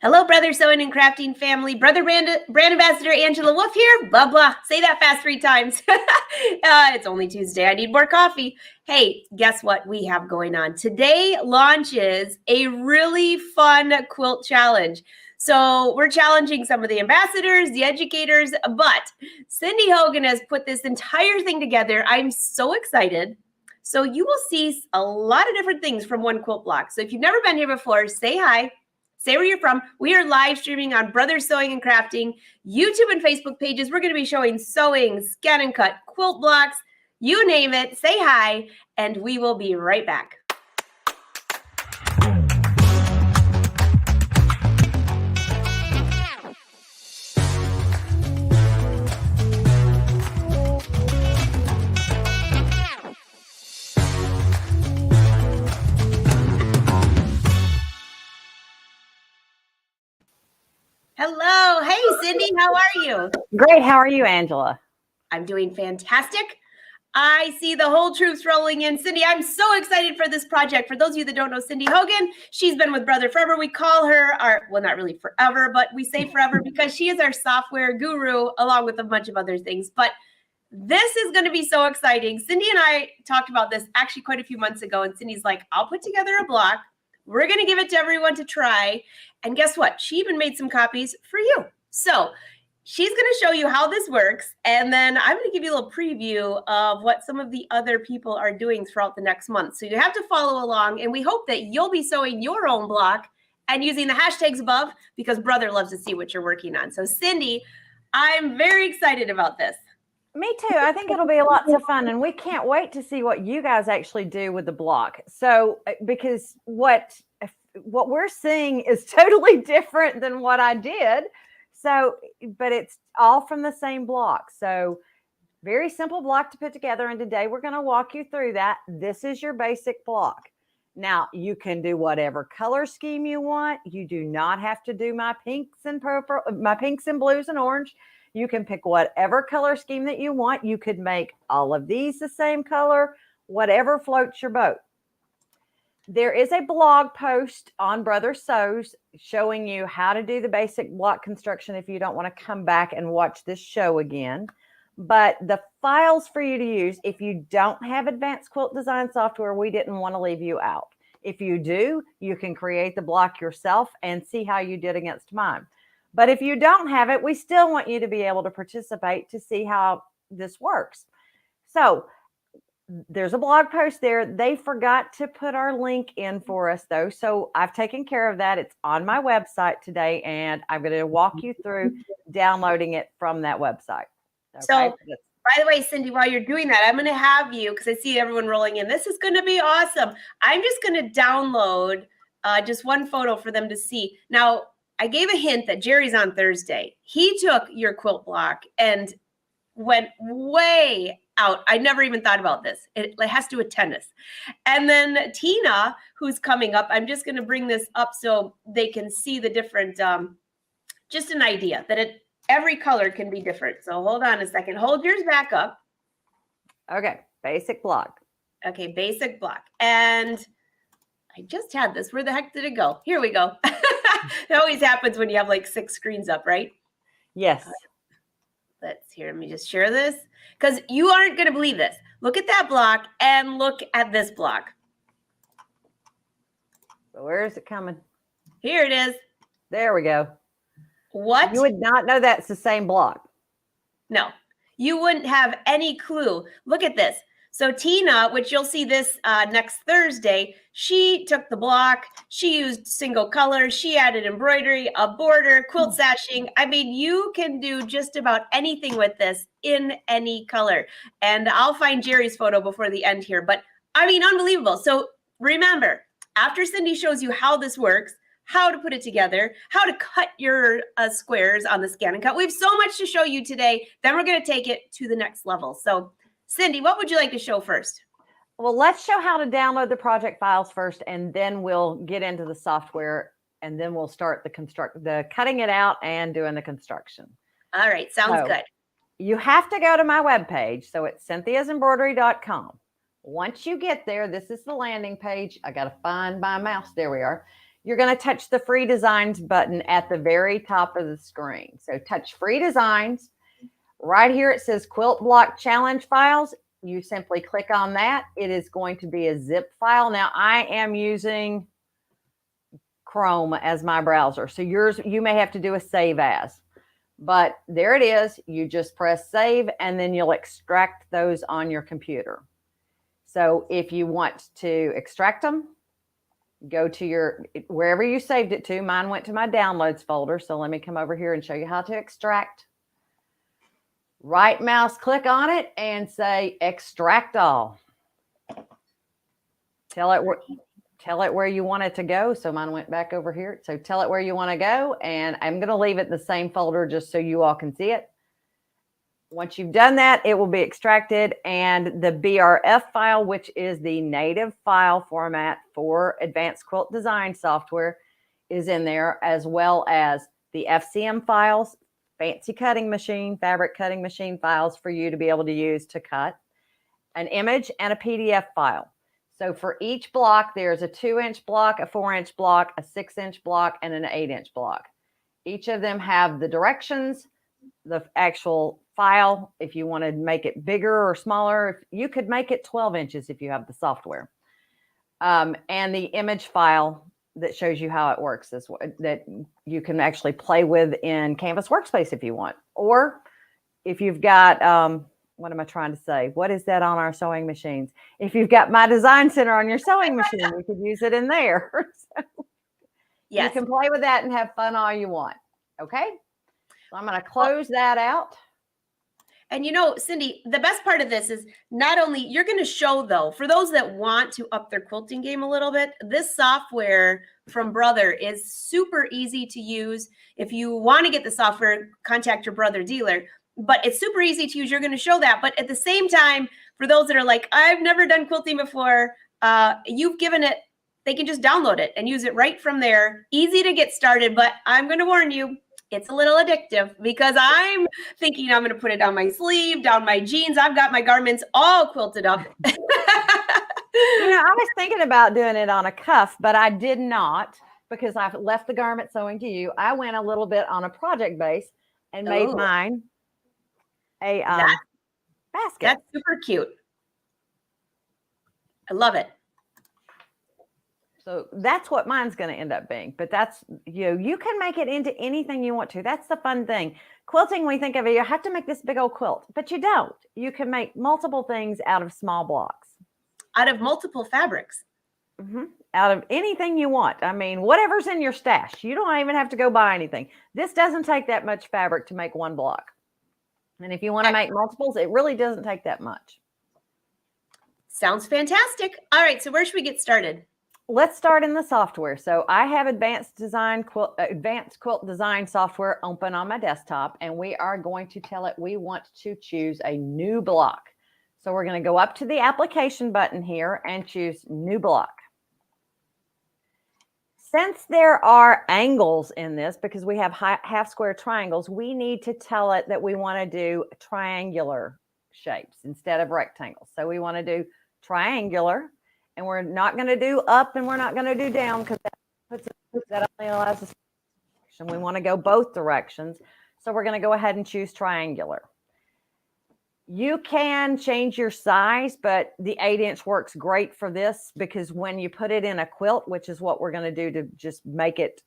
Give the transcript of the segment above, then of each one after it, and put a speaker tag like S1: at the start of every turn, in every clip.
S1: Hello, Brother Sewing and Crafting family. Brand Ambassador Angela Wolf here. Blah, blah. Say that fast 3 times. It's only Tuesday. I need more coffee. Hey, guess what we have going on? Today launches a really fun quilt challenge. So we're challenging some of the ambassadors, the educators, but Cindy Hogan has put this entire thing together. I'm so excited. So you will see a lot of different things from one quilt block. So if you've never been here before, say hi. Say where you're from. We are live streaming on Brother Sewing and Crafting, YouTube and Facebook pages. We're going to be showing sewing, ScanNCut, quilt blocks, you name it. Say hi, and we will be right back. Hello. Hey, Cindy. How are you?
S2: Great. How are you, Angela?
S1: I'm doing fantastic. I see the whole troops rolling in. Cindy, I'm so excited for this project. For those of you that don't know Cindy Hogan, she's been with Brother forever. We call her well, not really forever, but we say forever because she is our software guru along with a bunch of other things. But this is going to be so exciting. Cindy and I talked about this actually quite a few months ago, and Cindy's like, I'll put together a block. We're going to give it to everyone to try. And guess what? She even made some copies for you. So she's going to show you how this works. And then I'm going to give you a little preview of what some of the other people are doing throughout the next month. So you have to follow along. And we hope that you'll be sewing your own block and using the hashtags above because Brother loves to see what you're working on. So Cindy, I'm very excited about this.
S2: Me too. I think it'll be lots of fun, and we can't wait to see what you guys actually do with the block. So, because what we're seeing is totally different than what I did. So, but it's all from the same block. So, very simple block to put together. And today we're going to walk you through that. This is your basic block. Now, you can do whatever color scheme you want. You do not have to do my pinks and purple, my pinks and blues and orange. You can pick whatever color scheme that you want. You could make all of these the same color, whatever floats your boat. There is a blog post on Brother Sews showing you how to do the basic block construction if you don't want to come back and watch this show again. But the files for you to use, if you don't have advanced quilt design software, we didn't want to leave you out. If you do, you can create the block yourself and see how you did against mine. But if you don't have it, we still want you to be able to participate to see how this works. So there's a blog post there. They forgot to put our link in for us, though. So I've taken care of that. It's on my website today, and I'm going to walk you through downloading it from that website. Okay?
S1: So, by the way, Cindy, while you're doing that, I'm going to have you, because I see everyone rolling in. This is going to be awesome. I'm just going to download just one photo for them to see. Now, I gave a hint that Jerry's on Thursday. He took your quilt block and went way out. I never even thought about this. It has to do with tennis. And then Tina, who's coming up, I'm just going to bring this up so they can see the different, just an idea that every color can be different. So hold on a second. Hold yours back up.
S2: Okay, basic block.
S1: Okay, basic block. And I just had this. Where the heck did it go? Here we go. It always happens when you have like 6 screens up, right?
S2: Yes.
S1: Let me just share this because you aren't going to believe this. Look at that block and look at this block.
S2: So where is it coming?
S1: Here it is.
S2: There we go.
S1: What?
S2: You would not know that's the same block.
S1: No, you wouldn't have any clue. Look at this. So Tina, which you'll see this next Thursday, she took the block. She used single color. She added embroidery, a border, quilt sashing. I mean, you can do just about anything with this in any color. And I'll find Jerry's photo before the end here. But I mean, unbelievable. So remember, after Cindy shows you how this works, how to put it together, how to cut your squares on the ScanNCut. We have so much to show you today. Then we're going to take it to the next level. So Cindy, what would you like to show first?
S2: Well, let's show how to download the project files first, and then we'll get into the software, and then we'll start the cutting it out and doing the construction.
S1: All right, sounds good.
S2: You have to go to my webpage. So it's cynthiasembroidery.com. Once you get there, this is the landing page. I got to find my mouse. There we are. you're going to touch the free designs button at the very top of the screen. So touch free designs. Right here it says Quilt Block Challenge Files. You simply click on that. It is going to be a zip file. Now I am using Chrome as my browser. So yours, you may have to do a save as. But there it is. You just press save and then you'll extract those on your computer. So if you want to extract them, go to your, wherever you saved it to. Mine went to my downloads folder. So let me come over here and show you how to extract. Right mouse click on it and say extract all. Tell it where you want it to go. So mine went back over here. So tell it where you want to go. And I'm going to leave it in the same folder just so you all can see it. Once you've done that, it will be extracted. And the BRF file, which is the native file format for Advanced Quilt Design software, is in there, as well as the FCM files, fancy cutting machine, fabric cutting machine files for you to be able to use to cut, an image, and a PDF file. So for each block, there's a 2-inch block, a 4-inch block, a 6-inch block, and an 8-inch block. Each of them have the directions, the actual file. If you want to make it bigger or smaller, you could make it 12 inches if you have the software. And the image file that shows you how it works is that you can actually play with in Canvas Workspace if you want. Or if you've got, what am I trying to say? What is that on our sewing machines? If you've got My Design Center on your sewing machine, you could use it in there. So yes. You can play with that and have fun all you want. Okay. So I'm going to close that out.
S1: And you know, Cindy, the best part of this is not only you're going to show, though, for those that want to up their quilting game a little bit, this software from Brother is super easy to use. If you want to get the software, contact your Brother dealer. But it's super easy to use. You're going to show that. But at the same time, for those that are like, I've never done quilting before, you've given it, they can just download it and use it right from there. Easy to get started. But I'm going to warn you, it's a little addictive because I'm thinking I'm going to put it down my sleeve, down my jeans. I've got my garments all quilted up.
S2: You know, I was thinking about doing it on a cuff, but I did not because I've left the garment sewing to you. I went a little bit on a project base and made mine a basket.
S1: That's super cute. I love it.
S2: So that's what mine's going to end up being. But that's, you can make it into anything you want to. That's the fun thing. Quilting, we think of it, you have to make this big old quilt, but you don't. You can make multiple things out of small blocks.
S1: Out of multiple fabrics.
S2: Mm-hmm. Out of anything you want. I mean, whatever's in your stash. You don't even have to go buy anything. This doesn't take that much fabric to make one block. And if you want to make multiples, it really doesn't take that much.
S1: Sounds fantastic. All right, so where should we get started?
S2: Let's start in the software. So I have Advanced Quilt Design software open on my desktop, and we are going to tell it we want to choose a new block. So we're going to go up to the application button here and choose new block. Since there are angles in this, because we have half square triangles, we need to tell it that we want to do triangular shapes instead of rectangles. So we want to do triangular. And we're not going to do up and we're not going to do down because that only allows us to. We want to go both directions. So we're going to go ahead and choose triangular. You can change your size, but the 8-inch works great for this because when you put it in a quilt, which is what we're going to do to just make it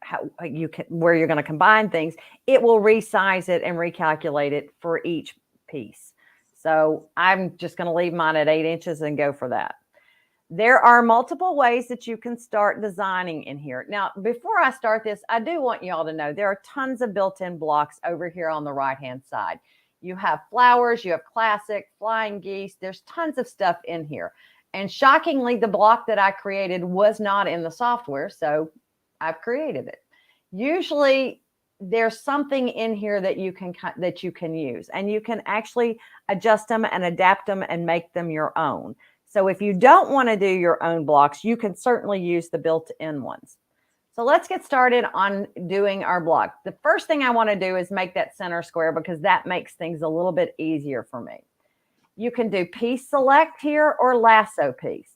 S2: how you can, where you're going to combine things, it will resize it and recalculate it for each piece. So I'm just going to leave mine at 8 inches and go for that. There are multiple ways that you can start designing in here. Now, before I start this, I do want you all to know there are tons of built-in blocks over here on the right-hand side. You have flowers, you have classic, flying geese. There's tons of stuff in here. And shockingly, the block that I created was not in the software, so I've created it. Usually, there's something in here that you can use, and you can actually adjust them and adapt them and make them your own. So if you don't want to do your own blocks, you can certainly use the built-in ones. So let's get started on doing our block. The first thing I want to do is make that center square because that makes things a little bit easier for me. You can do piece select here or lasso piece.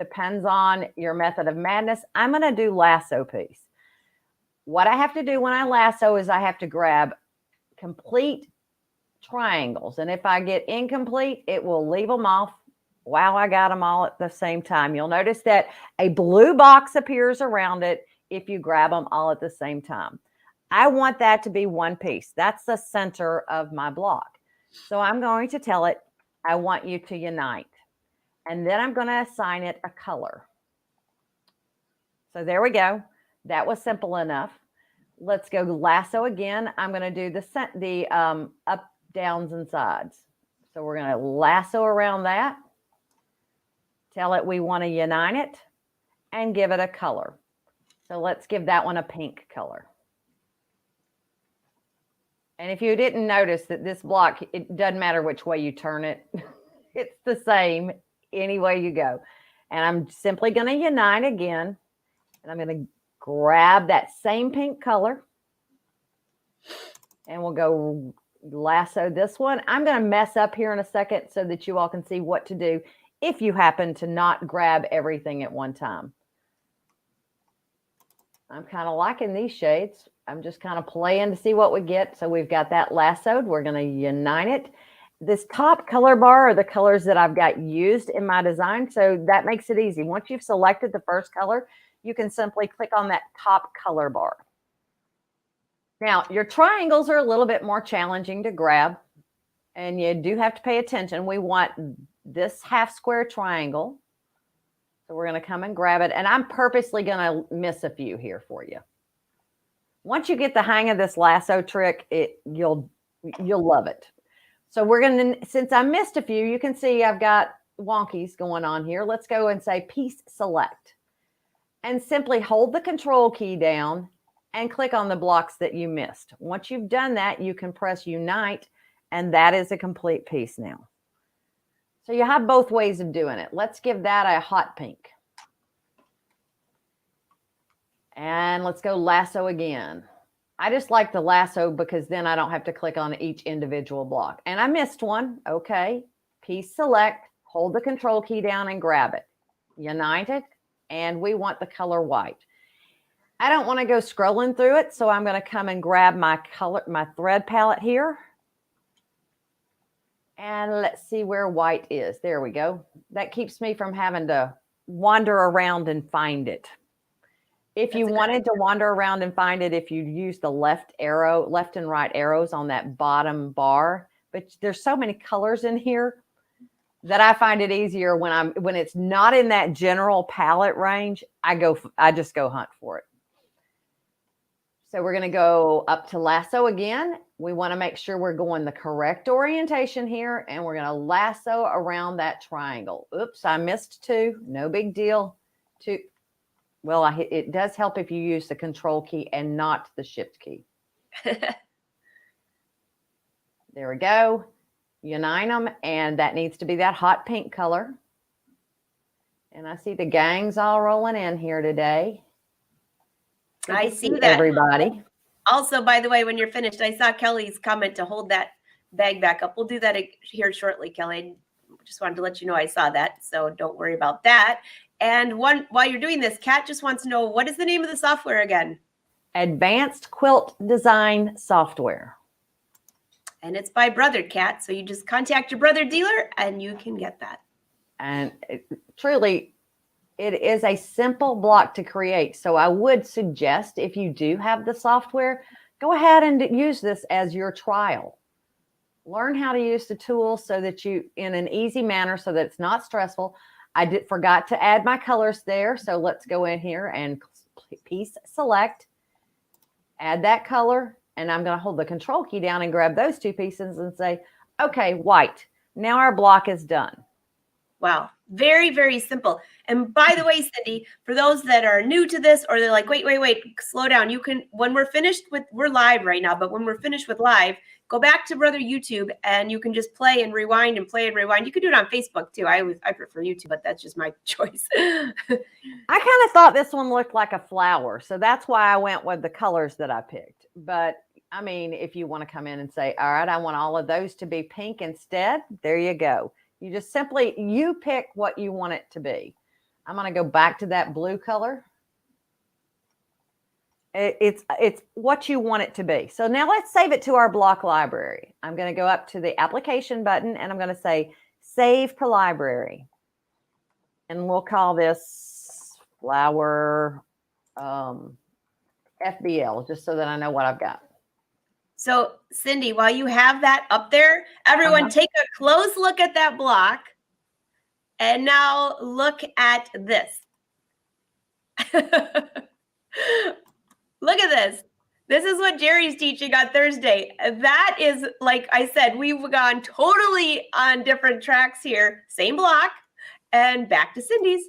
S2: Depends on your method of madness. I'm going to do lasso piece. What I have to do when I lasso is I have to grab complete triangles. And if I get incomplete, it will leave them off. Wow, I got them all at the same time. You'll notice that a blue box appears around it if you grab them all at the same time. I want that to be one piece. That's the center of my block. So I'm going to tell it, I want you to unite. And then I'm going to assign it a color. So there we go. That was simple enough. Let's go lasso again. I'm going to do the up, downs, and sides. So we're going to lasso around that. Tell it we want to unite it and give it a color. So let's give that one a pink color. And if you didn't notice that this block, it doesn't matter which way you turn it. It's the same any way you go. And I'm simply going to unite again. And I'm going to grab that same pink color. And we'll go lasso this one. I'm going to mess up here in a second so that you all can see what to do if you happen to not grab everything at one time. I'm kind of liking these shades. I'm just kind of playing to see what we get. So we've got that lassoed. We're going to unite it. This top color bar are the colors that I've got used in my design. So that makes it easy. Once you've selected the first color, you can simply click on that top color bar. Now, your triangles are a little bit more challenging to grab, and you do have to pay attention. We want this half square triangle. So we're going to come and grab it, and I'm purposely going to miss a few here for you. Once you get the hang of this lasso trick, you'll love it. So we're going to, since I missed a few, you can see I've got wonkies going on here. Let's go and say piece select, and simply hold the control key down and click on the blocks that you missed. Once you've done that, you can press unite, and that is a complete piece now. So you have both ways of doing it. Let's give that a hot pink. And let's go lasso again. I just like the lasso because then I don't have to click on each individual block. And I missed one. Okay. Piece select, hold the control key down and grab it. Unite it. And we want the color white. I don't want to go scrolling through it, so I'm going to come and grab my thread palette here. And let's see where white is. There we go. That keeps me from having to wander around and find it. If you wanted to wander around and find it, if you use the left and right arrows on that bottom bar, but there's so many colors in here that I find it easier when it's not in that general palette range. I just go hunt for it. So we're going to go up to lasso again. We want to make sure we're going the correct orientation here, and we're going to lasso around that triangle. Oops, I missed two. No big deal. Two. Well, it does help if you use the control key and not the shift key. There we go. Unite them, and that needs to be that hot pink color. And I see the gang's all rolling in here today.
S1: I see that.
S2: Everybody.
S1: Also, by the way, when you're finished, I saw Kelly's comment to hold that bag back up. We'll do that here shortly, Kelly. I just wanted to let you know I saw that, so don't worry about that. And while you're doing this, Kat just wants to know, what is the name of the software again?
S2: Advanced Quilt Design Software.
S1: And it's by Brother Kat, so you just contact your brother dealer and you can get that.
S2: And truly, it is a simple block to create. So I would suggest, if you do have the software, go ahead and use this as your trial. Learn how to use the tool so that you, in an easy manner, so that it's not stressful. I forgot to add my colors there. So let's go in here and piece select, add that color. And I'm going to hold the control key down and grab those two pieces and say, okay, white. Now our block is done.
S1: Wow. Very, very simple. And by the way, Cindy, for those that are new to this, or they're like, wait, slow down. You can, when we're finished with, we're live right now, but when we're finished with live, go back to Brother YouTube and you can just play and rewind and play and rewind. You can do it on Facebook too. I prefer YouTube, but that's just my choice.
S2: I kind of thought this one looked like a flower. So that's why I went with the colors that I picked. But I mean, if you want to come in and say, all right, I want all of those to be pink instead, there you go. You just simply, you pick what you want it to be. I'm going to go back to that blue color. It's what you want it to be. So now let's save it to our block library. I'm going to go up to the application button and I'm going to say save to library. And we'll call this flower FBL, just so that I know what I've got.
S1: So Cindy, while you have that up there, everyone take a close look at that block. And now look at this. Look at this. This is what Jerry's teaching on Thursday. That is, like I said, we've gone totally on different tracks here. Same block and back to Cindy's.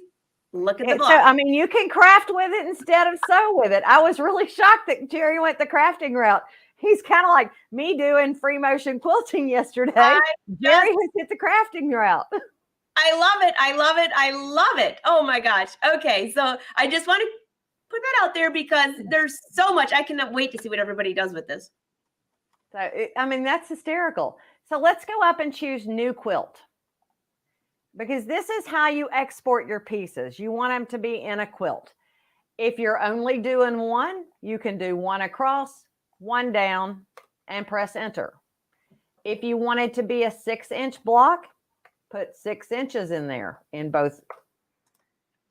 S1: Look at the block.
S2: So, I mean, you can craft with it instead of sew with it. I was really shocked that Jerry went the crafting route. He's kind of like me doing free motion quilting yesterday. Jerry has hit the crafting route.
S1: I love it. I love it. I love it. Oh my gosh. Okay. So I just want to put that out there because there's so much. I cannot wait to see what everybody does with this.
S2: So, I mean, that's hysterical. So let's go up and choose new quilt, because this is how you export your pieces. You want them to be in a quilt. If you're only doing one, you can do one across, one down, and press enter. If you want it to be a 6-inch block, put 6 inches in there in both.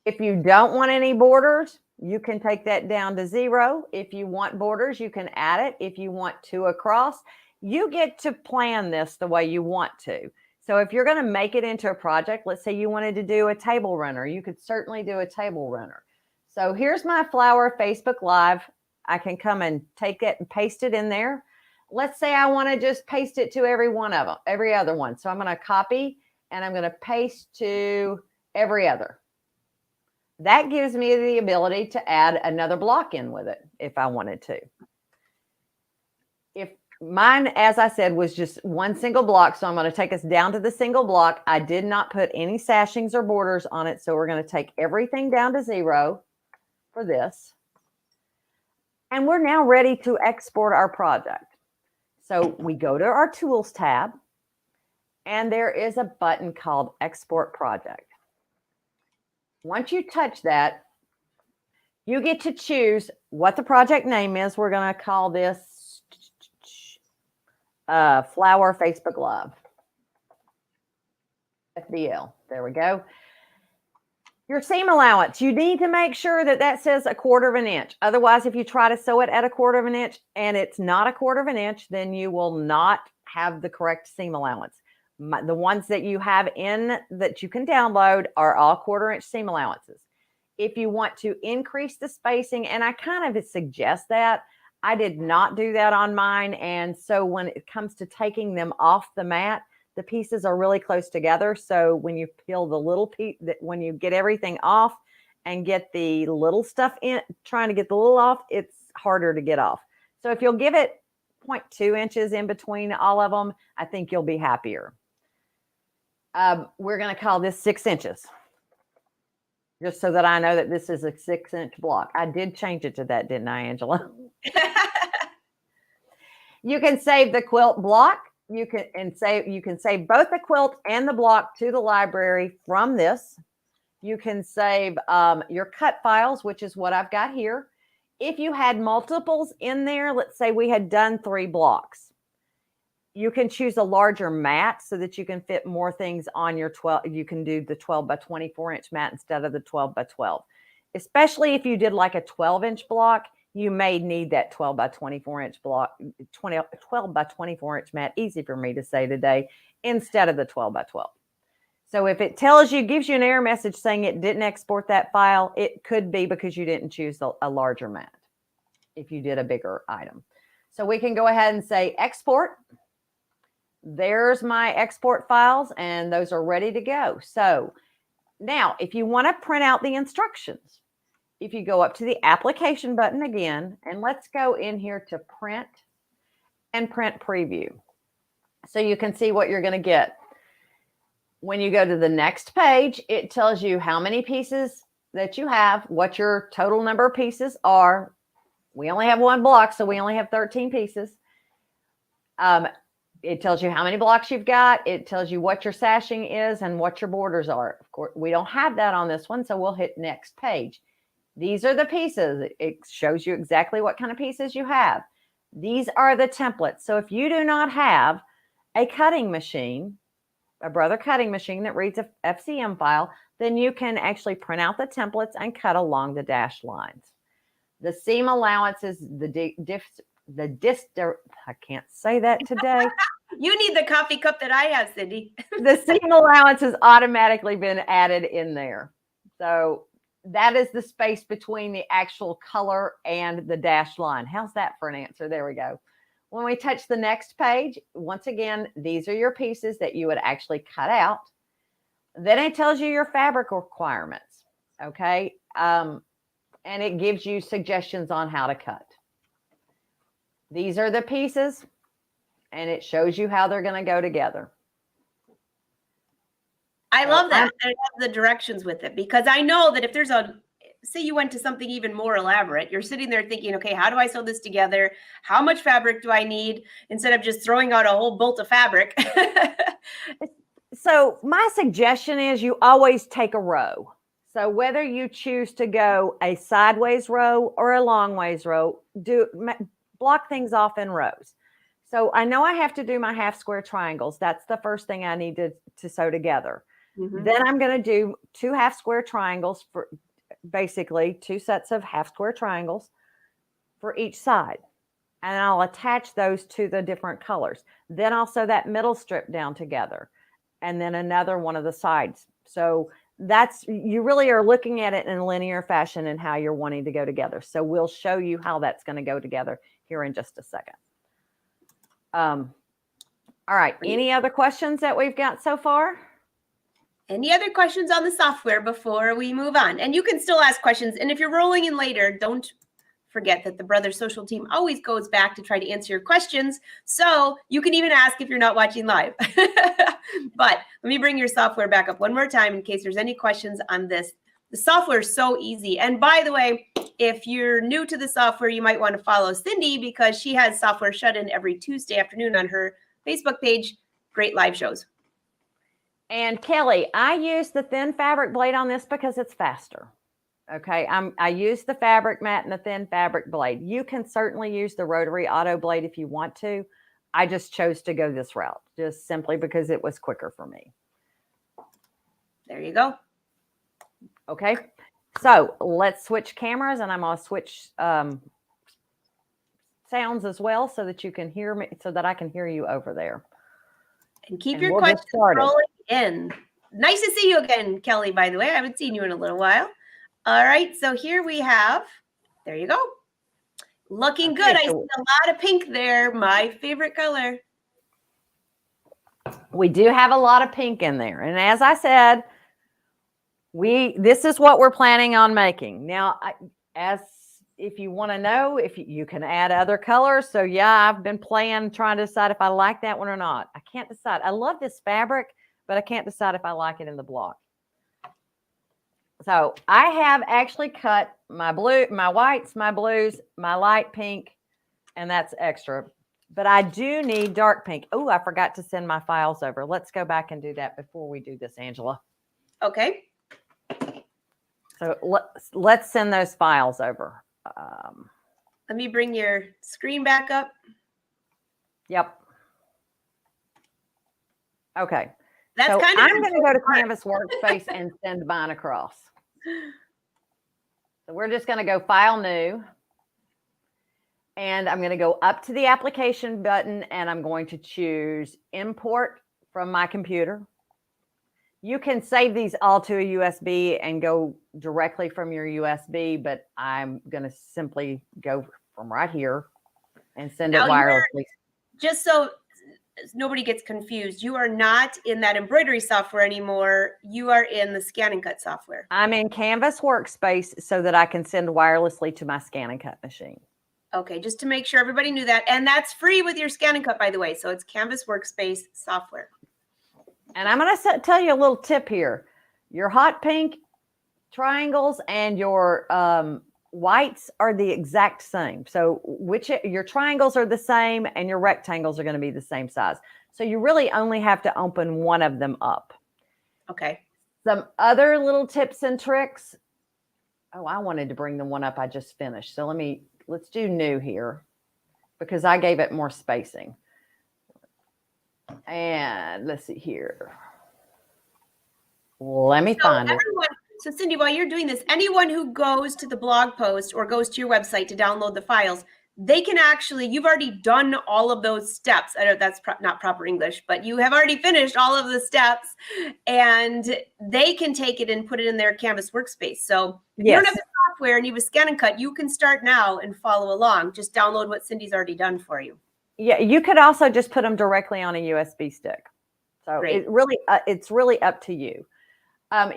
S2: If you don't want any borders, you can take that down to 0. If you want borders, you can add it. If you want 2 across, you get to plan this the way you want to. So if you're going to make it into a project, let's say you wanted to do a table runner, you could certainly do a table runner. So here's my flower Facebook Live. I can come and take it and paste it in there. Let's say I want to just paste it to every one of them, every other one. So I'm going to copy and I'm going to paste to every other. That gives me the ability to add another block in with it if I wanted to. If mine, as I said, was just one single block, so I'm going to take us down to the single block. I did not put any sashings or borders on it, so we're going to take everything down to 0 for this. And we're now ready to export our project. So we go to our Tools tab, and there is a button called Export Project. Once you touch that, you get to choose what the project name is. We're going to call this Flower Facebook Live. FBL. There we go. Your seam allowance, you need to make sure that that says 1/4 inch. Otherwise, if you try to sew it at 1/4 inch and it's not 1/4 inch, then you will not have the correct seam allowance. The ones that you have in that you can download are all 1/4 inch seam allowances. If you want to increase the spacing, and I kind of suggest that, I did not do that on mine. And so when it comes to taking them off the mat, the pieces are really close together. So when you peel the little piece, when you get everything off and get the little stuff in, trying to get the little off, it's harder to get off. So if you'll give it 0.2 inches in between all of them, I think you'll be happier. We're going to call this 6 inches, just so that I know that this is a 6-inch block. I did change it to that, didn't I, Angela? You can save the quilt block. You can save both the quilt and the block to the library from this. You can save your cut files, which is what I've got here. If you had multiples in there, let's say we had done 3 blocks, you can choose a larger mat so that you can fit more things on your 12. You can do the 12 by 24 inch mat instead of the 12 by 12. Especially if you did like a 12-inch block, you may need that 12 by 24 inch block, 12 by 24 inch mat, easy for me to say today, instead of the 12 by 12. So if it tells you, gives you an error message saying it didn't export that file, it could be because you didn't choose a larger mat if you did a bigger item. So we can go ahead and say export. There's my export files, and those are ready to go. So now if you want to print out the instructions, if you go up to the application button again, and let's go in here to print and print preview. So you can see what you're going to get. When you go to the next page, it tells you how many pieces that you have, what your total number of pieces are. We only have 1 block, so we only have 13 pieces. it tells you how many blocks you've got. It tells you what your sashing is and what your borders are. Of course, we don't have that on this one, so we'll hit next page. These are the pieces. It shows you exactly what kind of pieces you have. These are the templates. So if you do not have a cutting machine, a Brother cutting machine that reads a FCM file, then you can actually print out the templates and cut along the dashed lines. The seam allowance is I can't say that today.
S1: You need the coffee cup that I have, Cindy.
S2: The seam allowance has automatically been added in there. So that is the space between the actual color and the dashed line. How's that for an answer? There we go. When we touch the next page, once again, these are your pieces that you would actually cut out. Then it tells you your fabric requirements, okay? And it gives you suggestions on how to cut. These are the pieces, and it shows you how they're going to go together.
S1: I love that. And it has the directions with it, because I know that if there's say you went to something even more elaborate, you're sitting there thinking, okay, how do I sew this together? How much fabric do I need? Instead of just throwing out a whole bolt of fabric.
S2: So my suggestion is you always take a row. So whether you choose to go a sideways row or a long ways row, block things off in rows. So I know I have to do my half square triangles. That's the first thing I need to sew together. Mm-hmm. Then I'm going to do 2 half square triangles, for basically 2 sets of half square triangles for each side. And I'll attach those to the different colors. Then I'll sew that middle strip down together, and then another one of the sides. So you really are looking at it in a linear fashion and how you're wanting to go together. So we'll show you how that's going to go together here in just a second. All right. Any other questions that we've got so far?
S1: Any other questions on the software before we move on? And you can still ask questions. And if you're rolling in later, don't forget that the Brother Social team always goes back to try to answer your questions. So you can even ask if you're not watching live. But let me bring your software back up one more time in case there's any questions on this. The software is so easy. And by the way, if you're new to the software, you might want to follow Cindy, because she has software shut in every Tuesday afternoon on her Facebook page. Great live shows.
S2: And Kelly, I use the thin fabric blade on this because it's faster. Okay, I use the fabric mat and the thin fabric blade. You can certainly use the rotary auto blade if you want to. I just chose to go this route just simply because it was quicker for me.
S1: There you go.
S2: Okay, so let's switch cameras, and I'm going to switch sounds as well so that you can hear me, so that I can hear you over there.
S1: And keep your questions rolling in. Nice to see you again, Kelly, by the way. I haven't seen you in a little while. All right, so here we have, there you go. Looking good. I see a lot of pink there. My favorite color.
S2: We do have a lot of pink in there. And as I said, this is what we're planning on making. Now, if you want to know, if you can add other colors. So yeah, I've been trying to decide if I like that one or not. I can't decide. I love this fabric, but I can't decide if I like it in the block. So I have actually cut my blue, my whites, my blues, my light pink, and that's extra. But I do need dark pink. Oh, I forgot to send my files over. Let's go back and do that before we do this, Angela.
S1: Okay.
S2: So let's send those files over.
S1: Let me bring your screen back up.
S2: Yep. Okay.
S1: That's
S2: so
S1: kind of
S2: I'm going to go to Canvas Workspace and send mine across. So we're just going to go File New. And I'm going to go up to the application button, and I'm going to choose Import from my computer. You can save these all to a USB and go directly from your USB, but I'm going to simply go from right here and send it wirelessly.
S1: Just so nobody gets confused, you are not in that embroidery software anymore. You are in the ScanNCut software.
S2: I'm in Canvas Workspace so that I can send wirelessly to my ScanNCut machine.
S1: Okay, just to make sure everybody knew that. And that's free with your ScanNCut, by the way. So it's Canvas Workspace software.
S2: And I'm going to tell you a little tip here. Your hot pink triangles and your whites are the exact same. So your triangles are the same and your rectangles are going to be the same size. So you really only have to open one of them up.
S1: Okay.
S2: Some other little tips and tricks. Oh, I wanted to bring the one up I just finished. So let's do new here because I gave it more spacing. And let's see here. Let me find it.
S1: So Cindy, while you're doing this, anyone who goes to the blog post or goes to your website to download the files, they can actually, you've already done all of those steps. I know that's not proper English, but you have already finished all of the steps and they can take it and put it in their Canvas workspace. So if you don't have the software and you have a ScanNCut, you can start now and follow along. Just download what Cindy's already done for you.
S2: Yeah, you could also just put them directly on a USB stick. So it's really up to you.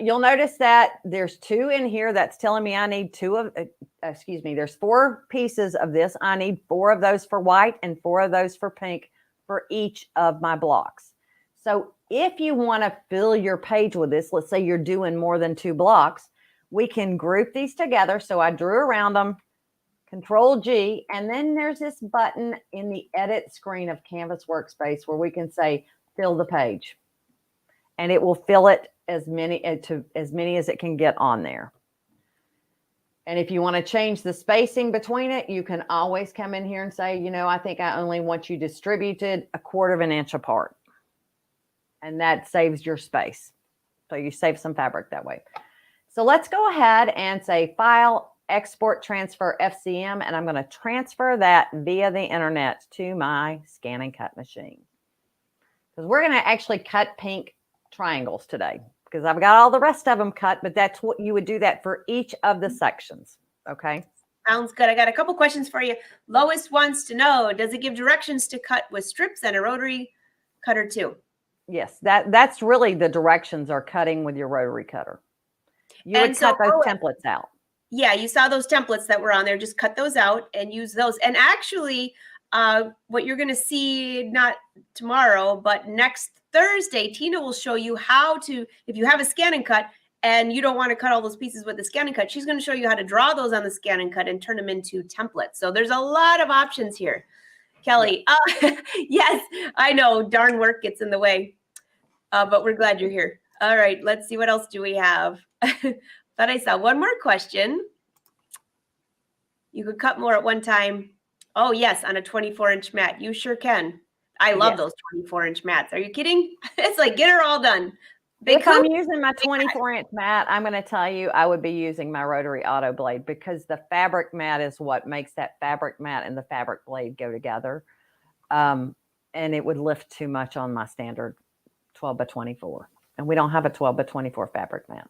S2: You'll notice that there's 2 in here. That's telling me I need there's 4 pieces of this. I need 4 of those for white and 4 of those for pink for each of my blocks. So if you want to fill your page with this, let's say you're doing more than 2 blocks, we can group these together. So I drew around them, Control G, and then there's this button in the edit screen of Canvas Workspace where we can say fill the page. And it will fill it as many as it can get on there. And if you want to change the spacing between it, you can always come in here and say, I think I only want you distributed 1/4 of an inch apart. And that saves your space. So you save some fabric that way. So let's go ahead and say File, Export, Transfer, FCM, and I'm going to transfer that via the internet to my ScanNCut machine. Because we're going to actually cut pink triangles today because I've got all the rest of them cut, but that's what you would do that for each of the sections. Okay.
S1: Sounds good. I got a couple questions for you. Lois wants to know, does it give directions to cut with strips and a rotary cutter too?
S2: Yes, that's really the directions are cutting with your rotary cutter. You would cut those templates out.
S1: Yeah, you saw those templates that were on there. Just cut those out and use those. And actually, what you're going to see, not tomorrow, but next Thursday, Tina will show you how to, if you have a ScanNCut and you don't want to cut all those pieces with the ScanNCut, she's going to show you how to draw those on the ScanNCut and turn them into templates. So there's a lot of options here. Kelly, yes, I know, darn work gets in the way, but we're glad you're here. All right, let's see, what else do we have? But I saw one more question. You could cut more at one time. Oh, yes, on a 24-inch mat. You sure can. I love those 24-inch mats. Are you kidding? It's like, get her all done.
S2: If I'm using my 24-inch mat, I'm going to tell you I would be using my rotary auto blade because the fabric mat is what makes that fabric mat and the fabric blade go together. And it would lift too much on my standard 12 by 24. And we don't have a 12 by 24 fabric mat.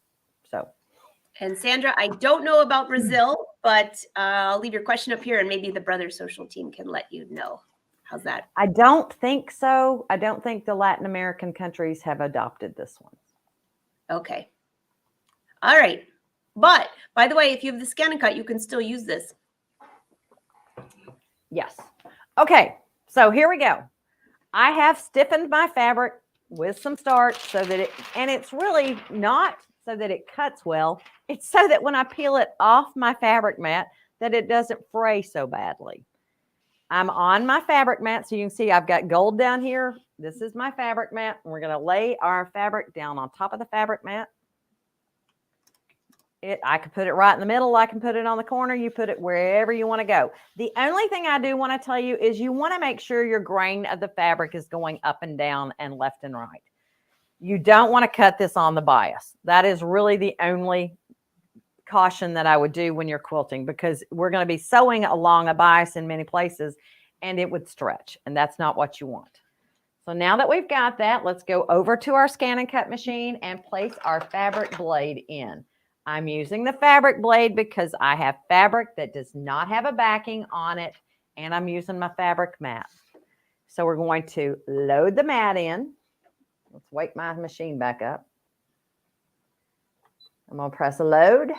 S2: So.
S1: And Sandra, I don't know about Brazil, but I'll leave your question up here and maybe the Brother Social team can let you know. How's that?
S2: I don't think so. I don't think the Latin American countries have adopted this one.
S1: Okay. All right. But by the way, if you have the ScanNCut, you can still use this.
S2: Yes. Okay. So here we go. I have stiffened my fabric with some starch so that it's really not so that it cuts well. It's so that when I peel it off my fabric mat, that it doesn't fray so badly. I'm on my fabric mat, so you can see I've got gold down here. This is my fabric mat, and we're going to lay our fabric down on top of the fabric mat. I can put it right in the middle. I can put it on the corner. You put it wherever you want to go. The only thing I do want to tell you is you want to make sure your grain of the fabric is going up and down and left and right. You don't want to cut this on the bias. That is really the only caution that I would do when you're quilting, because we're going to be sewing along a bias in many places and it would stretch, and that's not what you want. So now that we've got that, let's go over to our ScanNCut machine and place our fabric blade in. I'm using the fabric blade because I have fabric that does not have a backing on it, and I'm using my fabric mat. So we're going to load the mat in. Let's wake my machine back up. I'm going to press a load.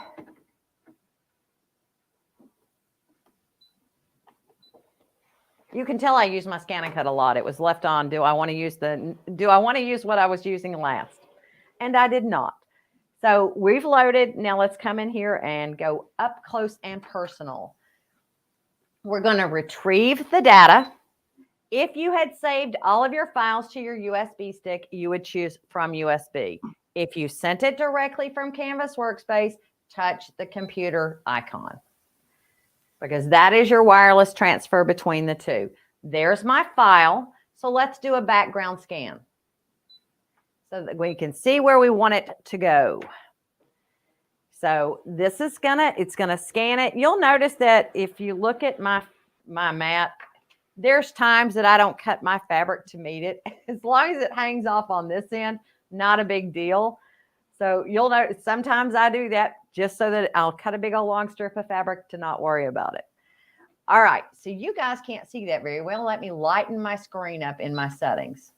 S2: You can tell I use my ScanNCut a lot. It was left on. Do I want to use what I was using last? And I did not. So we've loaded. Now let's come in here and go up close and personal. We're going to retrieve the data. If you had saved all of your files to your USB stick, you would choose from USB. If you sent it directly from Canvas Workspace, touch the computer icon, because that is your wireless transfer between the two. There's my file. So let's do a background scan so that we can see where we want it to go. So this is it's gonna scan it. You'll notice that if you look at my mat, there's times that I don't cut my fabric to meet it. As long as it hangs off on this end, not a big deal. So you'll notice sometimes I do that just so that I'll cut a big old long strip of fabric to not worry about it. All right, so you guys can't see that very well. Let me lighten my screen up in my settings.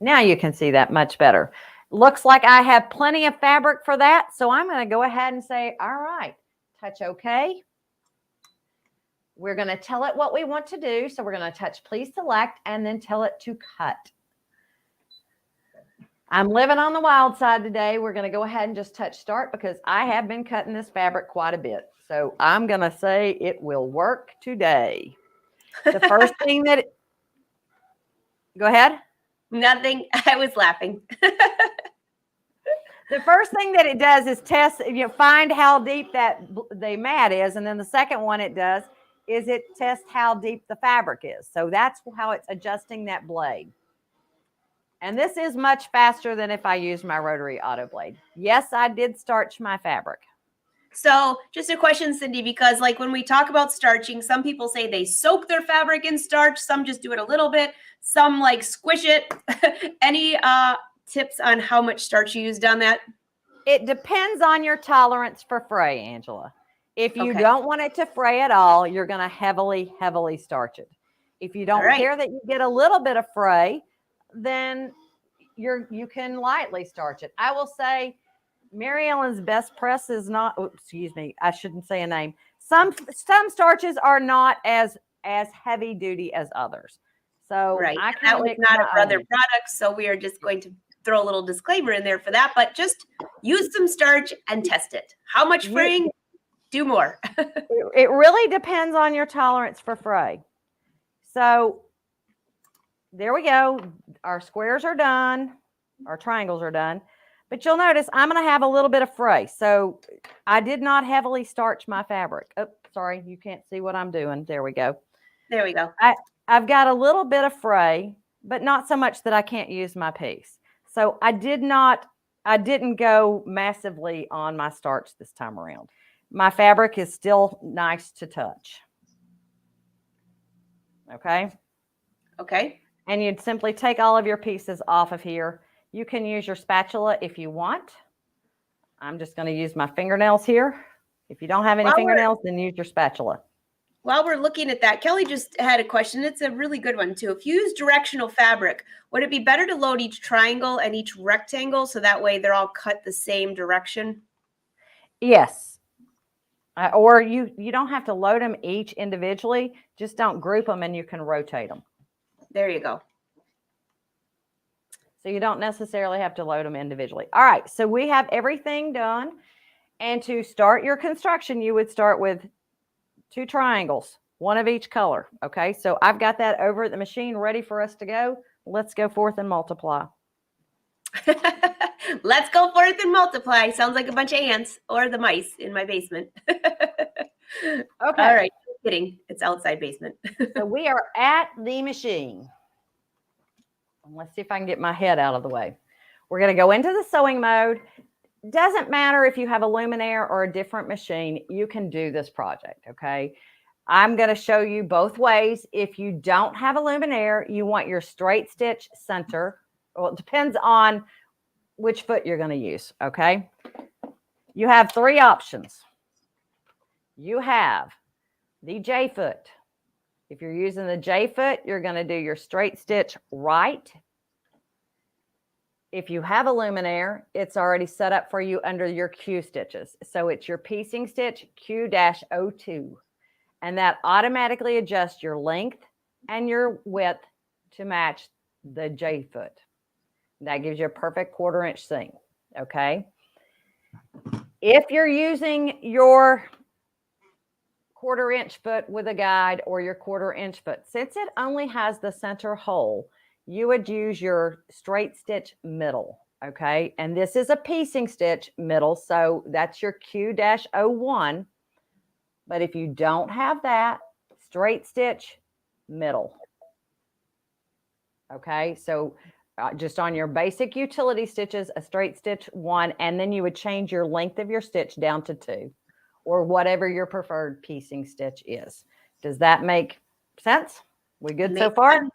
S2: Now you can see that much better. Looks like I have plenty of fabric for that. So I'm going to go ahead and say, all right, touch OK. We're going to tell it what we want to do. So we're going to touch please select and then tell it to cut. I'm living on the wild side today. We're going to go ahead and just touch start because I have been cutting this fabric quite a bit. So I'm going to say it will work today. The first thing that go ahead.
S1: Nothing. I was laughing.
S2: The first thing that it does is test, find how deep the mat is. And then the second one it does is it tests how deep the fabric is. So that's how it's adjusting that blade. And this is much faster than if I used my rotary auto blade. Yes, I did starch my fabric.
S1: So just a question, Cindy, because like when we talk about starching, some people say they soak their fabric in starch. Some just do it a little bit. Some like squish it. Any tips on how much starch you used on that?
S2: It depends on your tolerance for fray, Angela. If you don't want it to fray at all, you're going to heavily, heavily starch it. If you don't care that you get a little bit of fray, then you can lightly starch it. I will say Mary Ellen's best press is not, excuse me, I shouldn't say a name. Some starches are not as heavy duty as others. So I can
S1: that was not a brother product, so we are just going to throw a little disclaimer in there for that, but just use some starch and test it. How much fraying? Do more.
S2: It really depends on your tolerance for fray. So there we go. Our squares are done. Our triangles are done. But you'll notice I'm going to have a little bit of fray. So I did not heavily starch my fabric. Oh, sorry. You can't see what I'm doing. There we go.
S1: There we go.
S2: I've got a little bit of fray, but not so much that I can't use my piece. So I didn't go massively on my starch this time around. My fabric is still nice to touch. Okay.
S1: Okay.
S2: And you'd simply take all of your pieces off of here. You can use your spatula if you want. I'm just going to use my fingernails here. If you don't have any fingernails, then use your spatula.
S1: While we're looking at that, Kelly just had a question. It's a really good one too. If you use directional fabric, would it be better to load each triangle and each rectangle so that way they're all cut the same direction?
S2: Yes. Or you don't have to load them each individually. Just don't group them and you can rotate them.
S1: There you go.
S2: So you don't necessarily have to load them individually. All right. So we have everything done. And to start your construction, you would start with 2 triangles, one of each color. Okay. So I've got that over at the machine ready for us to go. Let's go forth and multiply.
S1: Let's go forth and multiply. Sounds like a bunch of ants or the mice in my basement. Okay. All right. No kidding. It's outside basement.
S2: So we are at the machine. Let's see if I can get my head out of the way. We're going to go into the sewing mode. Doesn't matter if you have a luminaire or a different machine, you can do this project. Okay. I'm going to show you both ways. If you don't have a luminaire, you want your straight stitch center. Well, it depends on which foot you're going to use. Okay. You have 3 options. You have the J foot. If you're using the J foot, you're going to do your straight stitch right. If you have a luminaire, it's already set up for you under your Q stitches. So it's your piecing stitch Q-02. And that automatically adjusts your length and your width to match the J foot. That gives you a perfect 1/4 inch seam. okay? If you're using your 1/4 inch foot with a guide or your 1/4 inch foot, since it only has the center hole, you would use your straight stitch middle, okay? And this is a piecing stitch middle, so that's your Q-01. But if you don't have that, straight stitch middle. Okay, so just on your basic utility stitches, a straight stitch 1, and then you would change your length of your stitch down to 2, or whatever your preferred piecing stitch is. Does that make sense? We good so far?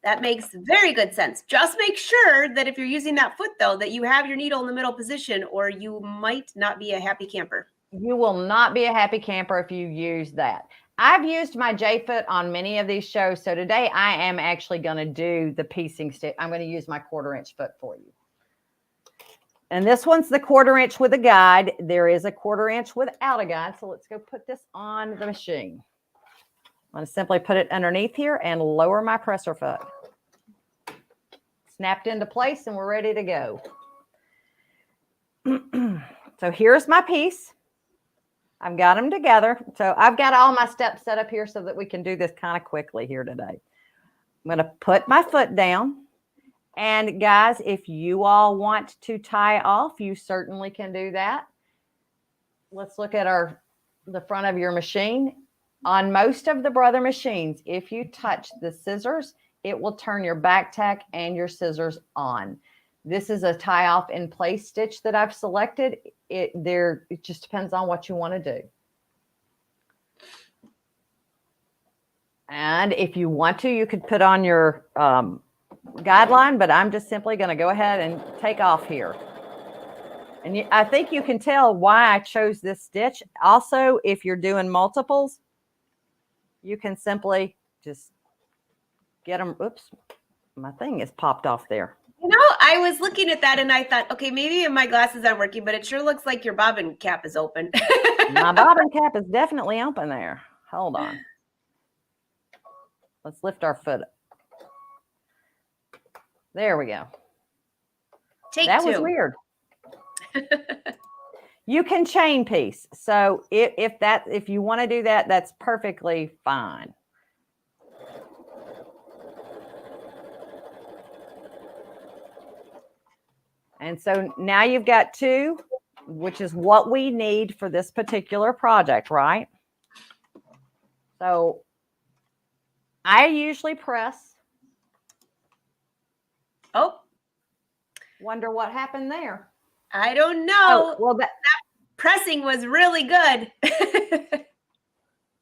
S1: That makes very good sense. Just make sure that if you're using that foot, though, that you have your needle in the middle position, or you might not be a happy camper.
S2: You will not be a happy camper if you use that. I've used my J-foot on many of these shows, so today I am actually going to do the piecing stitch. I'm going to use my 1/4 inch foot for you. And this one's the 1/4 inch with a guide. There is a 1/4 inch without a guide, so let's go put this on the machine. I'm going to simply put it underneath here and lower my presser foot. Snapped into place, and we're ready to go. So here's my piece. I've got them together. So I've got all my steps set up here so that we can do this kind of quickly here today. I'm going to put my foot down. And guys, if you all want to tie off, you certainly can do that. Let's look at the front of your machine. On most of the Brother machines, if you touch the scissors, it will turn your back tack and your scissors on. This is a tie off in place stitch that I've selected. It just depends on what you want to do. And if you want to, you could put on your guideline, but I'm just simply going to go ahead and take off here. And I think you can tell why I chose this stitch. Also, if you're doing multiples, you can simply just get them. Oops, my thing is popped off there.
S1: You know, I was looking at that and I thought, okay, maybe my glasses aren't working, but it sure looks like your bobbin cap is open.
S2: My bobbin cap is definitely open there. Hold on. Let's lift our foot up. There we go. That was weird. You can chain piece. So if you want to do that, that's perfectly fine. And so now you've got 2, which is what we need for this particular project, right? So I usually press.
S1: Oh.
S2: Wonder what happened there.
S1: I don't know.
S2: Oh, well, that
S1: pressing was really good.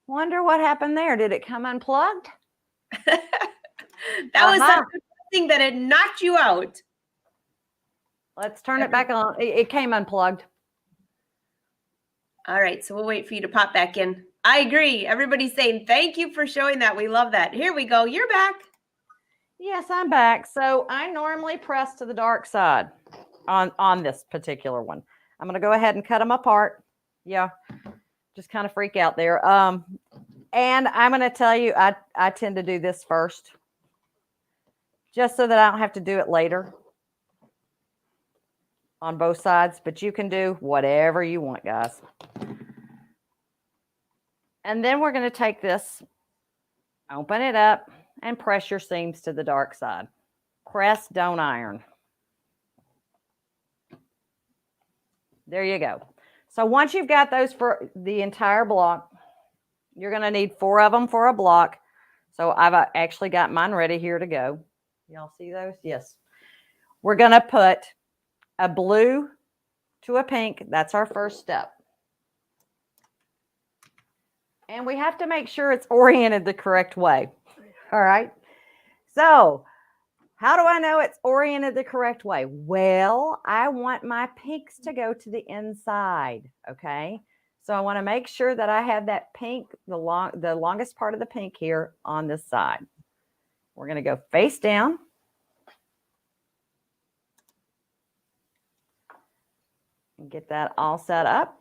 S2: Wonder what happened there. Did it come unplugged?
S1: That was something that had knocked you out.
S2: Let's turn it back on. It came unplugged.
S1: All right, so we'll wait for you to pop back in. I agree. Everybody's saying thank you for showing that. We love that. Here we go. You're back.
S2: Yes, I'm back. So I normally press to the dark side on this particular one. I'm going to go ahead and cut them apart. Yeah, just kind of freak out there. And I'm going to tell you, I tend to do this first, just so that I don't have to do it later on both sides. But you can do whatever you want, guys. And then we're going to take this, open it up, and press your seams to the dark side. Press, don't iron. There you go. So once you've got those for the entire block, you're going to need 4 of them for a block. So I've actually got mine ready here to go. Y'all see those? Yes. We're going to put a blue to a pink. That's our first step. And we have to make sure it's oriented the correct way. All right. So how do I know it's oriented the correct way? Well, I want my pinks to go to the inside. Okay. So I want to make sure that I have that pink, the longest part of the pink here on this side. We're going to go face down. And get that all set up.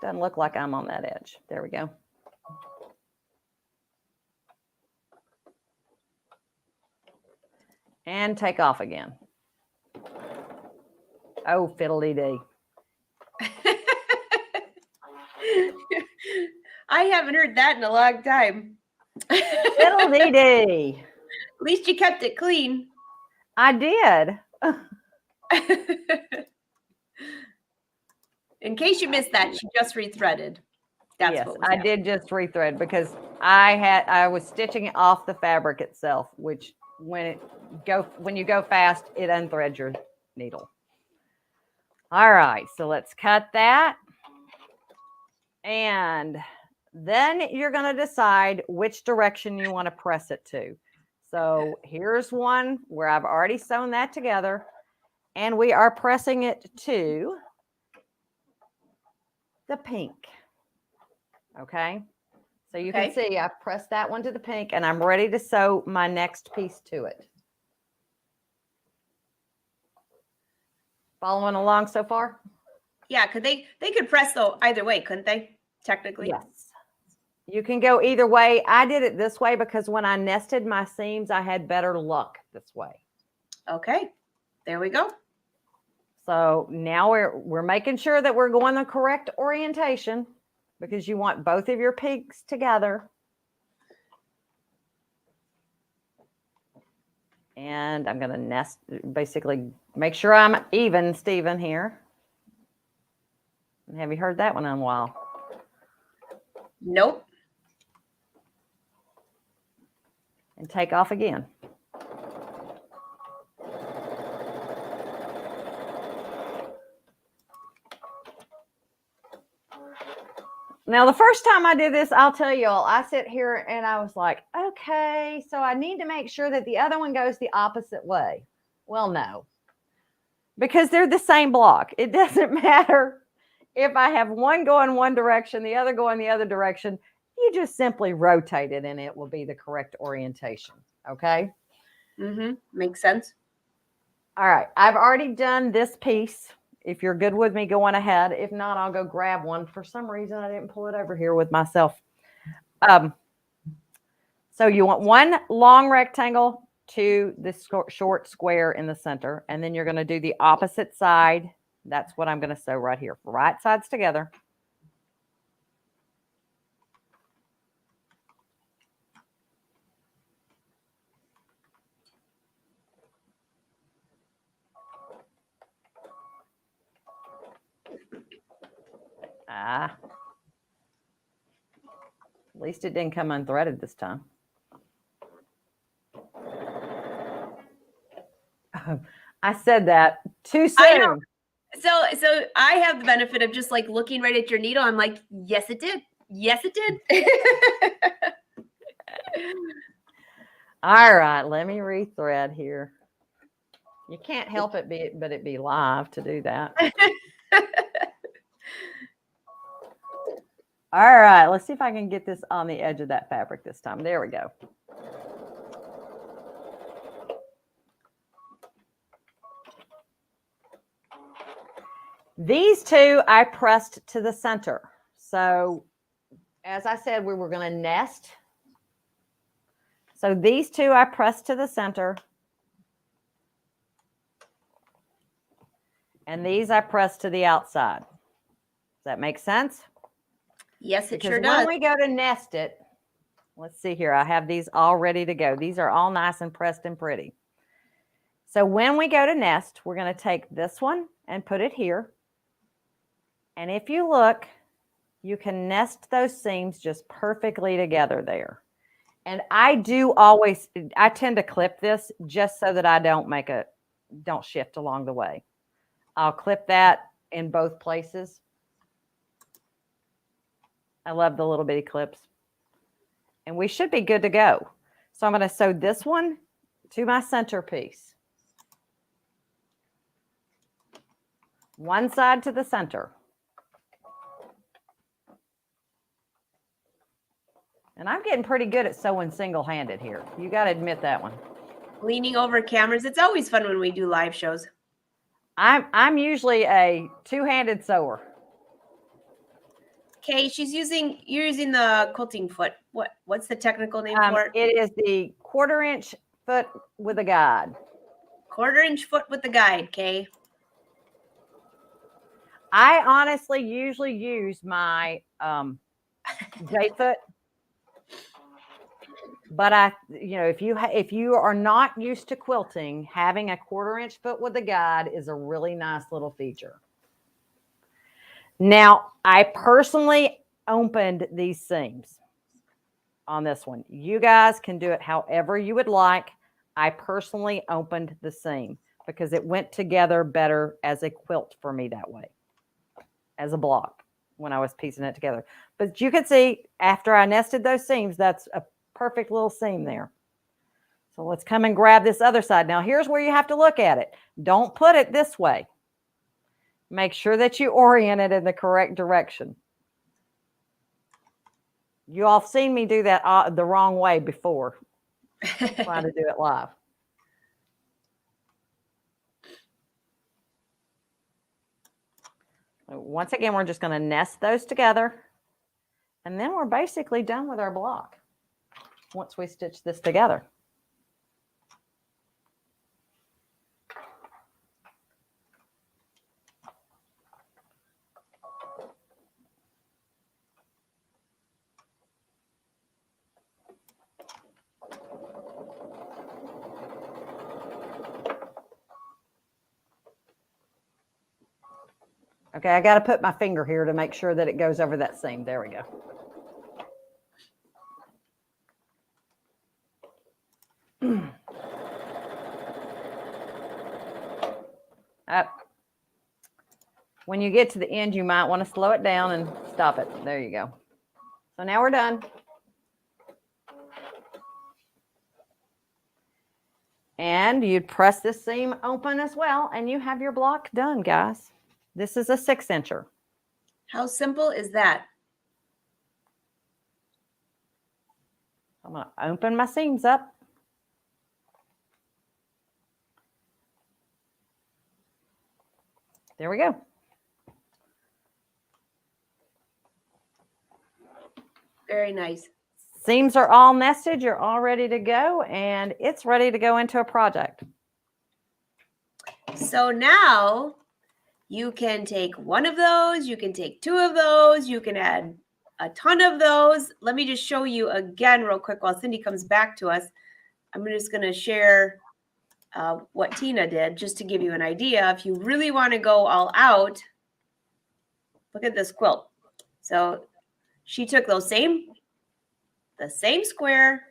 S2: Doesn't look like I'm on that edge. There we go. And take off again. Oh, fiddly-dee.
S1: I haven't heard that in a long time.
S2: Fiddle-dee-dee.
S1: At least you kept it clean.
S2: I did.
S1: In case you missed that, she just rethreaded. That's
S2: yes,
S1: what was
S2: I did just rethread because I was stitching off the fabric itself, which when you go fast, it unthreads your needle. All right, so let's cut that. And then you're going to decide which direction you want to press it to. So here's one where I've already sewn that together, and we are pressing it to the pink. Okay. So you can see I've pressed that one to the pink, and I'm ready to sew my next piece to it. Following along so far?
S1: Yeah, they could press though either way, couldn't they? Technically.
S2: Yes. You can go either way. I did it this way because when I nested my seams, I had better luck this way.
S1: Okay. There we go.
S2: So now we're making sure that we're going the correct orientation because you want both of your pinks together. And I'm going to nest, basically make sure I'm even, Stephen, here. Have you heard that one in a while?
S1: Nope.
S2: And take off again. Now, the first time I did this, I'll tell you all, I sit here and I was like, okay, so I need to make sure that the other one goes the opposite way. Well, no, because they're the same block. It doesn't matter if I have one going one direction, the other going the other direction. You just simply rotate it and it will be the correct orientation. Okay.
S1: Mm-hmm. Makes sense.
S2: All right. I've already done this piece. If you're good with me going ahead, if not, I'll go grab one. For some reason, I didn't pull it over here with myself. So you want one long rectangle to this short square in the center, and then you're going to do the opposite side. That's what I'm going to sew right here. Right sides together. At least it didn't come unthreaded this time. I said that too soon.
S1: I know. So I have the benefit of just like looking right at your needle. I'm like, yes, it did. Yes, it did.
S2: All right, let me rethread here. You can't help it but it be live to do that. All right, let's see if I can get this on the edge of that fabric this time. There we go. These two I pressed to the center. So as I said, we were going to nest. So these two I pressed to the center. And these I pressed to the outside. Does that make sense?
S1: Yes, it
S2: because
S1: sure does.
S2: when we go to nest it, let's see here. I have these all ready to go. These are all nice and pressed and pretty. So when we go to nest, we're going to take this one and put it here. And if you look, you can nest those seams just perfectly together there. And I tend to clip this just so that I don't shift along the way. I'll clip that in both places. I love the little bitty clips. And we should be good to go. So I'm going to sew this one to my centerpiece. One side to the center. And I'm getting pretty good at sewing single-handed here. You got to admit that one.
S1: Leaning over cameras. It's always fun when we do live shows.
S2: I'm usually a two-handed sewer.
S1: Okay, you're using the quilting foot. What's the technical name for it?
S2: It is the 1/4 inch foot with a guide.
S1: 1/4 inch foot with the guide, okay?
S2: I honestly usually use my J-foot, but if you are not used to quilting, having a 1/4-inch foot with a guide is a really nice little feature. Now, I personally opened these seams on this one. You guys can do it however you would like. I personally opened the seam because it went together better as a quilt for me that way, as a block when I was piecing it together. But you can see after I nested those seams, that's a perfect little seam there. So let's come and grab this other side. Now here's where you have to look at it. Don't put it this way. Make sure that you orient it in the correct direction. You all have seen me do that the wrong way before, trying to do it live. Once again, we're just going to nest those together, and then we're basically done with our block once we stitch this together. Okay, I got to put my finger here to make sure that it goes over that seam. There we go. When you get to the end, you might want to slow it down and stop it. There you go. So now we're done. And you'd press this seam open as well, and you have your block done, guys. This is a 6-incher.
S1: How simple is that?
S2: I'm going to open my seams up. There we go.
S1: Very nice.
S2: Seams are all nested. You're all ready to go, and it's ready to go into a project.
S1: So now you can take one of those, you can take 2 of those, you can add a ton of those. Let me just show you again real quick while Cindy comes back to us. I'm just going to share what Tina did just to give you an idea. If you really want to go all out, look at this quilt. So she took the same square,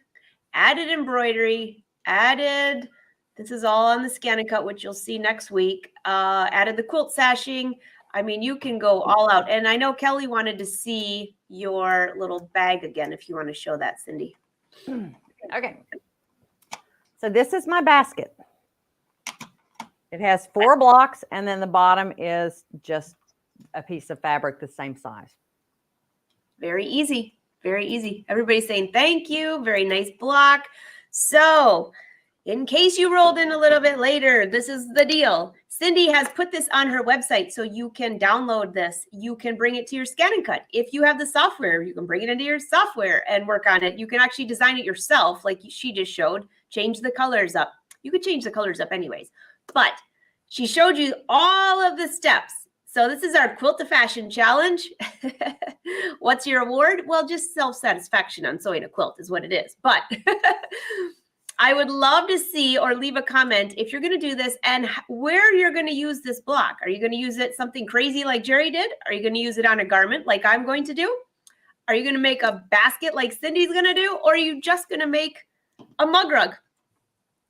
S1: added embroidery, added, this is all on the ScanNCut, which you'll see next week, added the quilt sashing. I mean, you can go all out. And I know Kelly wanted to see your little bag again, if you want to show that, Cindy.
S2: Okay. So this is my basket. It has 4 blocks, and then the bottom is just a piece of fabric the same size.
S1: Very easy. Very easy. Everybody's saying thank you. Very nice block. So in case you rolled in a little bit later, this is the deal. Cindy has put this on her website so you can download this. You can bring it to your ScanNCut. If you have the software, you can bring it into your software and work on it. You can actually design it yourself like she just showed. Change the colors up. You could change the colors up anyways. But she showed you all of the steps. So this is our Quilt to Fashion challenge. What's your award? Well, just self-satisfaction on sewing a quilt is what it is. But I would love to see or leave a comment if you're going to do this and where you're going to use this block. Are you going to use it something crazy like Jerry did? Are you going to use it on a garment like I'm going to do? Are you going to make a basket like Cindy's going to do? Or are you just going to make a mug rug?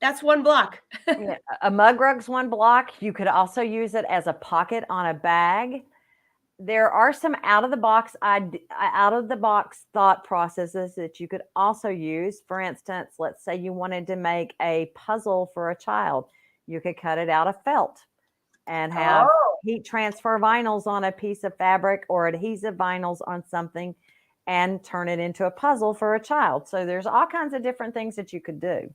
S1: That's 1 block.
S2: Yeah, a mug rug's 1 block. You could also use it as a pocket on a bag. There are some out of the box thought processes that you could also use. For instance, let's say you wanted to make a puzzle for a child. You could cut it out of felt and have heat transfer vinyls on a piece of fabric or adhesive vinyls on something and turn it into a puzzle for a child. So there's all kinds of different things that you could do.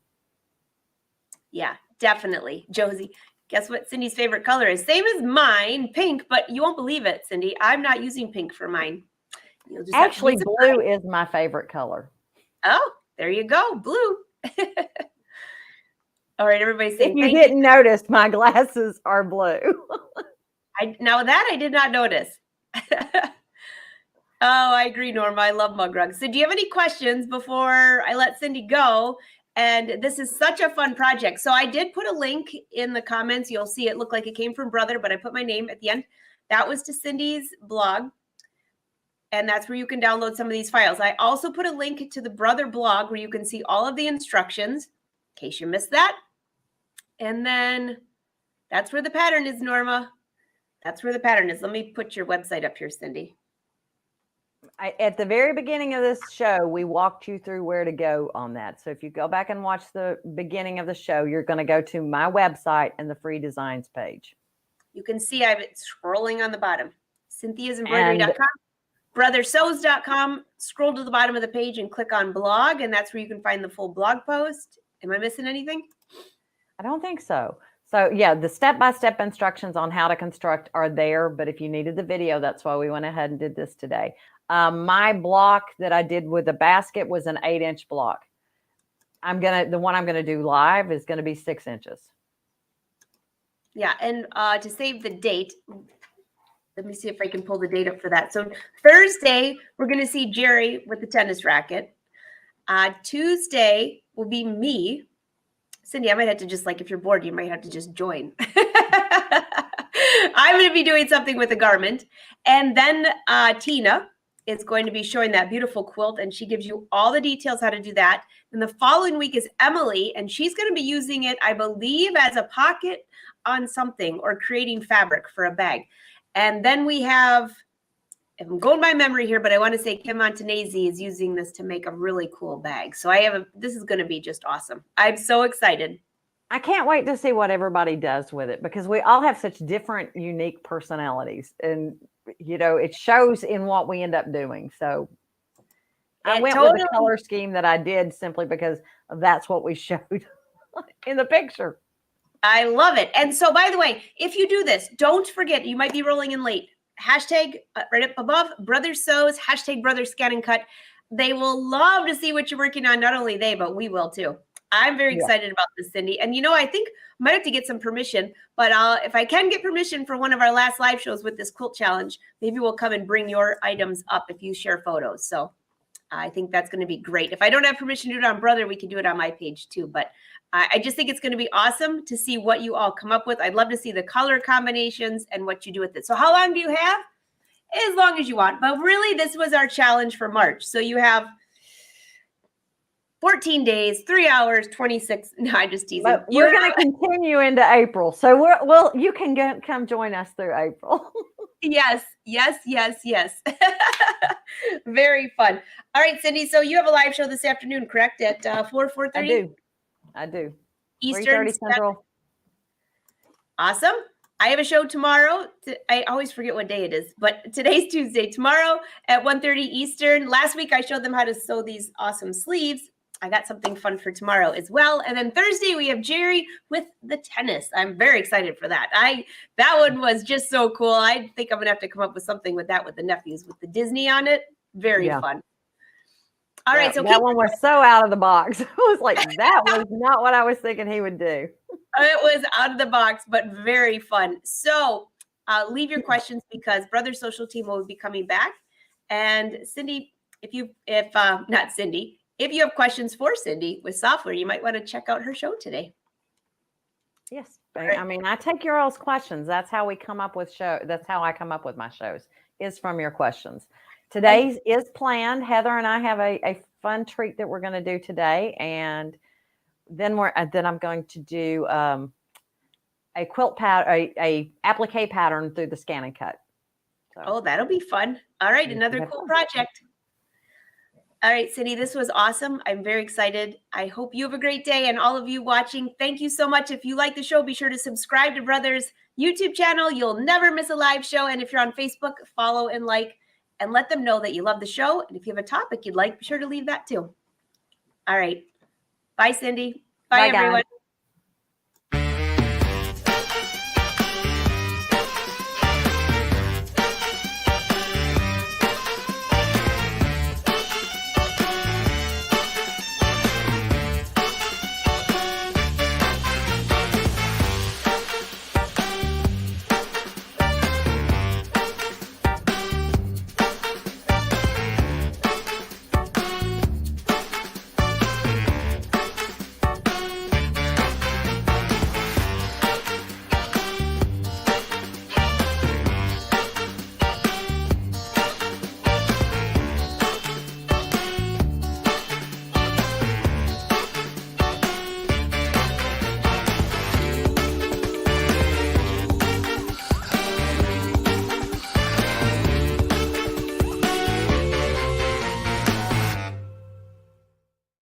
S1: Yeah, definitely. Josie, guess what Cindy's favorite color is? Same as mine, pink, but you won't believe it, Cindy. I'm not using pink for mine.
S2: Actually, blue is my favorite color.
S1: Oh, there you go. Blue. All right, everybody saying
S2: if you didn't notice, my glasses are blue.
S1: Now that I did not notice. Oh, I agree, Norma. I love mug rugs. So do you have any questions before I let Cindy go? And this is such a fun project. So I did put a link in the comments. You'll see it looked like it came from Brother, but I put my name at the end. That was to Cindy's blog. And that's where you can download some of these files. I also put a link to the Brother blog where you can see all of the instructions in case you missed that. And then that's where the pattern is, Norma. That's where the pattern is. Let me put your website up here, Cindy.
S2: At the very beginning of this show, we walked you through where to go on that. So if you go back and watch the beginning of the show, you're going to go to my website and the free designs page.
S1: You can see I've been scrolling on the bottom. Cynthia'sEmbroidery.com, brothersews.com. Scroll to the bottom of the page and click on blog, and that's where you can find the full blog post. Am I missing anything?
S2: I don't think so. So yeah, the step-by-step instructions on how to construct are there, but if you needed the video, that's why we went ahead and did this today. My block that I did with the basket was an 8-inch block. The one I'm gonna do live is gonna be 6 inches.
S1: Yeah, and to save the date, let me see if I can pull the date up for that. So Thursday, we're gonna see Jerry with the tennis racket. Tuesday will be me. Cindy, I might have to just, like, if you're bored, you might have to just join. I'm going to be doing something with a garment. And then Tina is going to be showing that beautiful quilt, and she gives you all the details how to do that. And the following week is Emily, and she's going to be using it, I believe, as a pocket on something or creating fabric for a bag. And then we have, I'm going by memory here, but I want to say Kim Montanese is using this to make a really cool bag. So this is going to be just awesome. I'm so excited.
S2: I can't wait to see what everybody does with it because we all have such different, unique personalities. And, you know, it shows in what we end up doing. So I went with the color scheme that I did simply because that's what we showed in the picture.
S1: I love it. And so, by the way, if you do this, don't forget, you might be rolling in late. Hashtag right up above, Brother Sews, hashtag Brother ScanNCut. They will love to see what you're working on. Not only they, but we will too. I'm very excited about this, Cindy. And, you know, I think I might have to get some permission, but if I can get permission for one of our last live shows with this quilt challenge, maybe we'll come and bring your items up if you share photos. So I think that's going to be great. If I don't have permission to do it on Brother, we can do it on my page too. But I just think it's going to be awesome to see what you all come up with. I'd love to see the color combinations and what you do with it. So how long do you have? As long as you want. But really, this was our challenge for March. So you have 14 days, 3 hours, 26. No, I'm just teasing.
S2: But we're going to continue into April. So you can come join us through April.
S1: Yes. Very fun. All right, Cindy. So you have a live show this afternoon, correct? At 4:30?
S2: I do.
S1: Eastern
S2: 3:30 Central.
S1: Awesome. I have a show tomorrow. I always forget what day it is, but today's Tuesday. Tomorrow at 1:30 Eastern. Last week, I showed them how to sew these awesome sleeves. I got something fun for tomorrow as well. And then Thursday, we have Jerry with the tennis. I'm very excited for that. That one was just so cool. I think I'm going to have to come up with something with that with the nephews with the Disney on it. Very fun. All right. So
S2: that one was so out of the box. I was like, that was not what I was thinking he would do.
S1: It was out of the box, but very fun. So leave your questions because Brother Social Team will be coming back. And Cindy, if you have questions for Cindy with software, you might want to check out her show today.
S2: Yes. I mean, I take your all's questions. That's how we come up with That's how I come up with my shows is from your questions. Today's is planned. Heather and I have a fun treat that we're going to do today. And then I'm going to do a quilt pattern, a applique pattern through the ScanNCut.
S1: So, that'll be fun. All right. Another cool project. All right, Cindy, this was awesome. I'm very excited. I hope you have a great day. And all of you watching, thank you so much. If you like the show, be sure to subscribe to Brother's YouTube channel. You'll never miss a live show. And if you're on Facebook, follow and like, and let them know that you love the show. And if you have a topic you'd like, be sure to leave that too. All right. Bye, Cindy. Bye everyone. Guys.